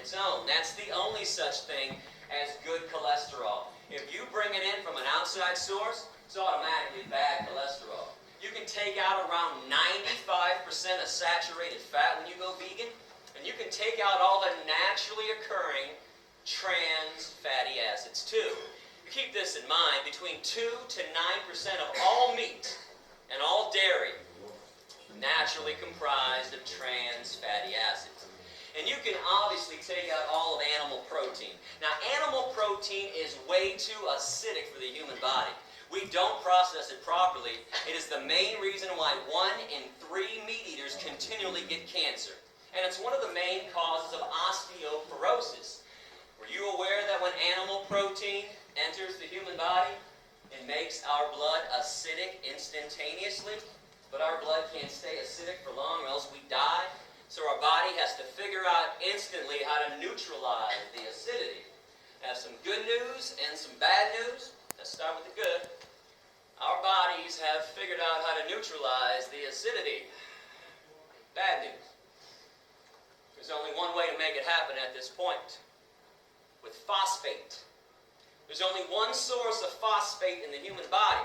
its own. That's the only such thing as good cholesterol. If you bring it in from an outside source, it's automatically bad cholesterol. You can take out around 95% of saturated fat when you go vegan, and you can take out all the naturally occurring trans fatty acids too. Keep this in mind, between 2 to 9% of all meat and all dairy naturally comprised of trans fatty acids. And you can obviously take out all of animal protein. Now, animal protein is way too acidic for the human body. We don't process it properly. It is the main reason why 1 in 3 meat eaters continually get cancer. And it's one of the main causes of osteoporosis. Were you aware that when animal protein enters the human body, it makes our blood acidic instantaneously? But our blood can't stay acidic for long or else we die. So our body has to figure out instantly how to neutralize the acidity. I have some good news and some bad news. Let's start with the good. Our bodies have figured out how to neutralize the acidity. Bad news. There's only one way to make it happen at this point. With phosphate. There's only one source of phosphate in the human body.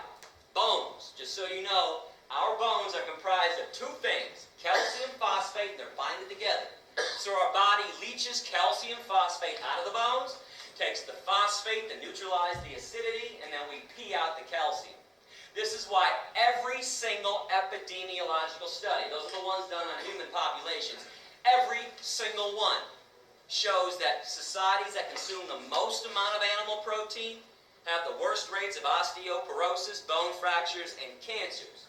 Bones. Just so you know, our bones are comprised of 2 things. Calcium phosphate, and they're binded together. So our body leaches calcium phosphate out of the bones, takes the phosphate to neutralize the acidity, and then we pee out the calcium. This is why every single epidemiological study, those are the ones done on human populations, every single one shows that societies that consume the most amount of animal protein have the worst rates of osteoporosis, bone fractures, and cancers.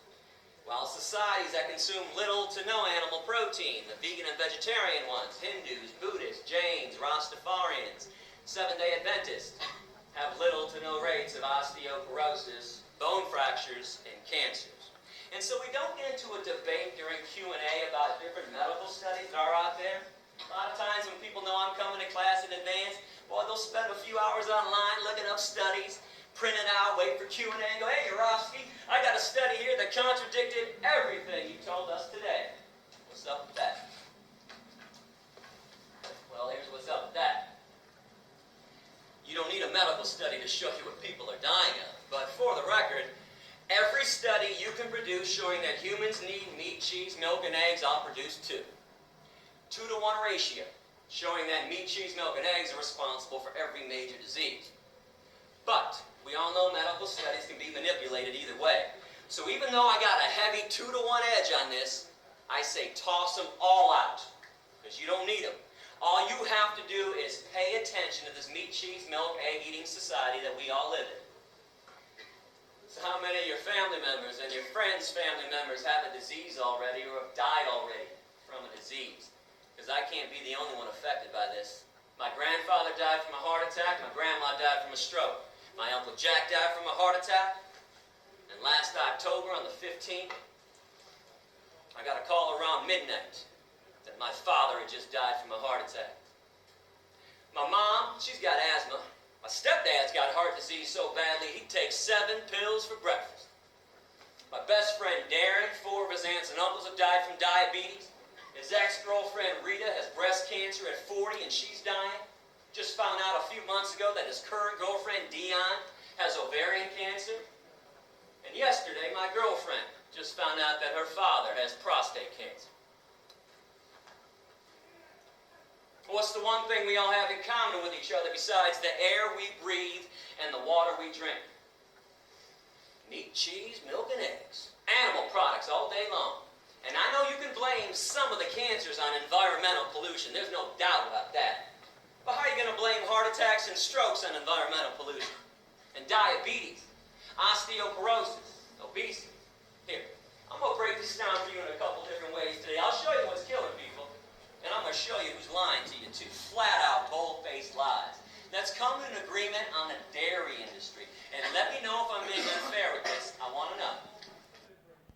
While societies that consume little to no animal protein, the vegan and vegetarian ones, Hindus, Buddhists, Jains, Rastafarians, Seventh-day Adventists, have little to no rates of osteoporosis, bone fractures, and cancers. And so we don't get into a debate during Q&A about different medical studies that are out there. A lot of times when people know I'm coming to class in advance, boy, they'll spend a few hours online looking up studies, print it out, wait for Q&A, and go, hey, Yourofsky, I got a study here that contradicted everything you told us today. What's up with that? Well, here's what's up with that. You don't need a medical study to show you what people are dying of. But for the record, every study you can produce showing that humans need meat, cheese, milk, and eggs, I'll produce 2. 2-to-1 ratio, showing that meat, cheese, milk, and eggs are responsible for every major disease. But we all know medical studies can be manipulated either way. So even though I got a heavy 2-to-1 edge on this, I say toss them all out, because you don't need them. All you have to do is pay attention to this meat, cheese, milk, egg-eating society that we all live in. So how many of your family members and your friends' family members have a disease already or have died already from a disease? Because I can't be the only one affected by this. My grandfather died from a heart attack. My grandma died from a stroke. My Uncle Jack died from a heart attack. And last October, on the 15th, I got a call around midnight that my father had just died from a heart attack. My mom, she's got asthma. My stepdad's got heart disease so badly he takes 7 pills for breakfast. My best friend Darren, 4 of his aunts and uncles have died from diabetes. His ex-girlfriend Rita has breast cancer at 40 and she's dying. Just found out a few months ago that his current girlfriend Dion has ovarian cancer. And yesterday my girlfriend just found out that her father has prostate cancer. What's the one thing we all have in common with each other besides the air we breathe and the water we drink? Meat, cheese, milk, and eggs. Animal products all day long. And I know you can blame some of the cancers on environmental pollution. There's no doubt about that. But how are you going to blame heart attacks and strokes on environmental pollution? And diabetes, osteoporosis, obesity. Here, I'm going to break this down for you in a couple different ways today. I'll show you what's killing people. And I'm going to show you who's lying to you too. Flat out, bold-faced lies. Let's come to an agreement on the dairy industry. And let me know if I'm being unfair with this. I want to know.